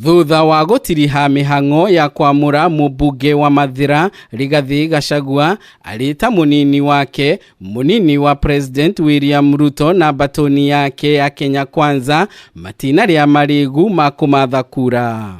Thutha wa gutiriha mihango ya kwamura mubunge wa Mathira Rigathi Gachagua alita munini wake, munini wa President William Ruto na batoni yake ya Kenya Kwanza matina ria marigu makumatha kura.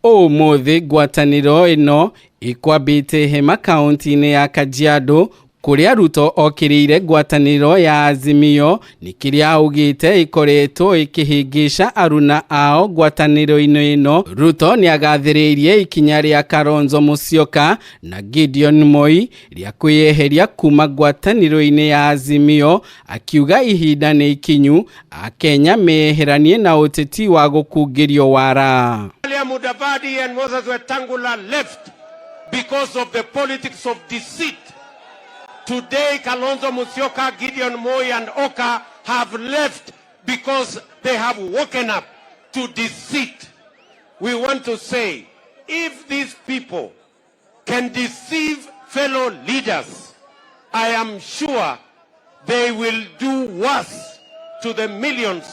Umuthi Ngwataniro ino ikwambite Hema kaunti-ini ya Kajiado kuria Ruto okirire Ngwataniro ya Azimio ni kiria augite ikoretwo ikihingisha aruna ao Ngwataniro ino. Ruto ni agathiriirie ikinya ria Kalonzo Musyoka na Gideon Moi ria kwiyeheria kuma Ngwataniro-ini ya Azimio, akiuga ihinda ni ikinyu Akenya meheranie na uteti wa gukungirio wara. Mudavadi and Moses Wetangula left because of the politics of deceit. Today, Kalonzo Musyoka, Gideon Moi and Oka have left because they have woken up to deceit. We want to say, if these people can deceive fellow leaders, I am sure they will do worse to the millions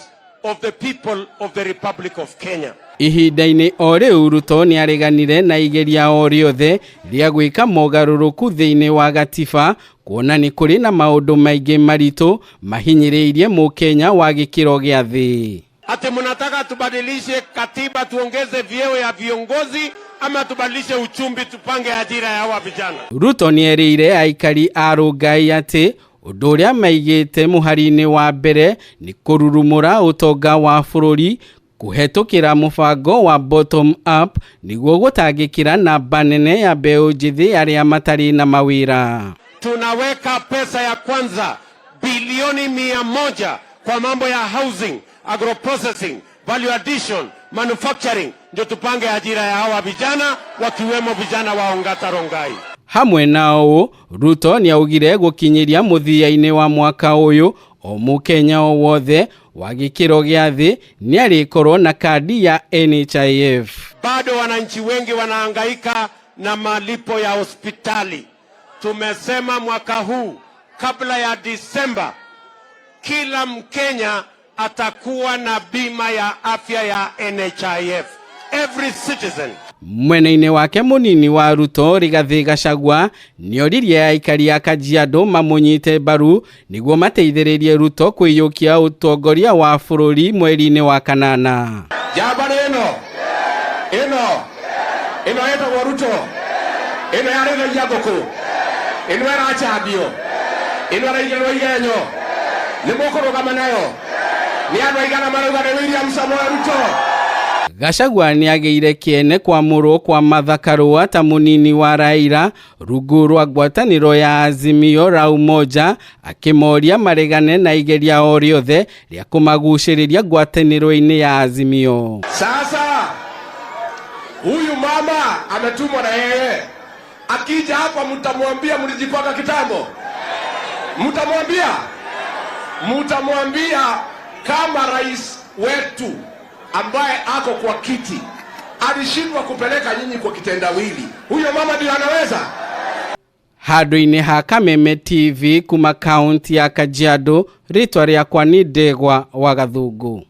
of the people of the Republic of Kenya. Ihinda-ini ore Ruto ni areganire na igeria ore othe ria gwika mogaruruku thiini wa gatiba, kuona ni kuri na maundu maingi maritu mahinyiriirie mukenya wa gikiro gia thi. Ati mnataka tubadilishe katiba tuongeze vyeo ya viongozi ama tubadilishe uchumbi tupange ajira ya hawa vijana? Ruto ni erire aikari a Rungai ati undu uria maigite muhari-ini wa mbere ni kururumura utonga wa bururi kuhetukira mubango wa bottom up niguo gutangikira namba nene ya mbeu njithi aria matari na mawira. Tunaweka pesa ya kwanza bilioni 100 kwa mambo ya housing, agroprocessing, value addition, manufacturing, ndio tupange ajira ya hawa vijana wakiwemo vijana wa Ongata Rongai. Hamwe nao Ruto ni augire gukinyiria muthia-ini wa mwaka uyu o mukenya o wothe wa gikiro gia thi ni arikorwo na kadi ya NHIF. Bado wananchi wengi wanahangaika na malipo ya hospitali. Tumesema mwaka huu kabla ya Disemba kila Mkenya atakuwa na bima ya afya ya NHIF. Every citizen. Mwena-ini wake munini wa Ruto Rigathi Gachagua ni oririe aikari a Kajiado mamunyite baru niguo mateithiririe Ruto kwiyukia utongoria wa bururi mweri-ini wa kanana. Jabana ino etagwo Ruto, ino yaregeria nguku, ino eracambio, ino araigirwo igenyo, ni mukurugama nayo, ni andu aigana marauga ni William Samoei Ruto. Gachagua ni agiire kiene kwamurwo kwa Martha Karua ta munini wa Raila rungu rwa Ngwataniro ya Azimio rau moja, akimoria maregane na igeria o riothe ria kumaguciriria Ngwataniro-ini ya Azimio. Sasa huyu mama ametumwa na yeye, akija hapa mtamwambia mlijipanga kitambo, mtamwambia kama rais wetu ambaye ako kwa kiti alishindwa kupeleka nyinyi kwa kitendawili, huyo mama ndio anaweza? Handu-ini ha Kameme TV kuma kaunti ya Kajiado, ritwa riakwa ni Ndegwa wa Gathungu.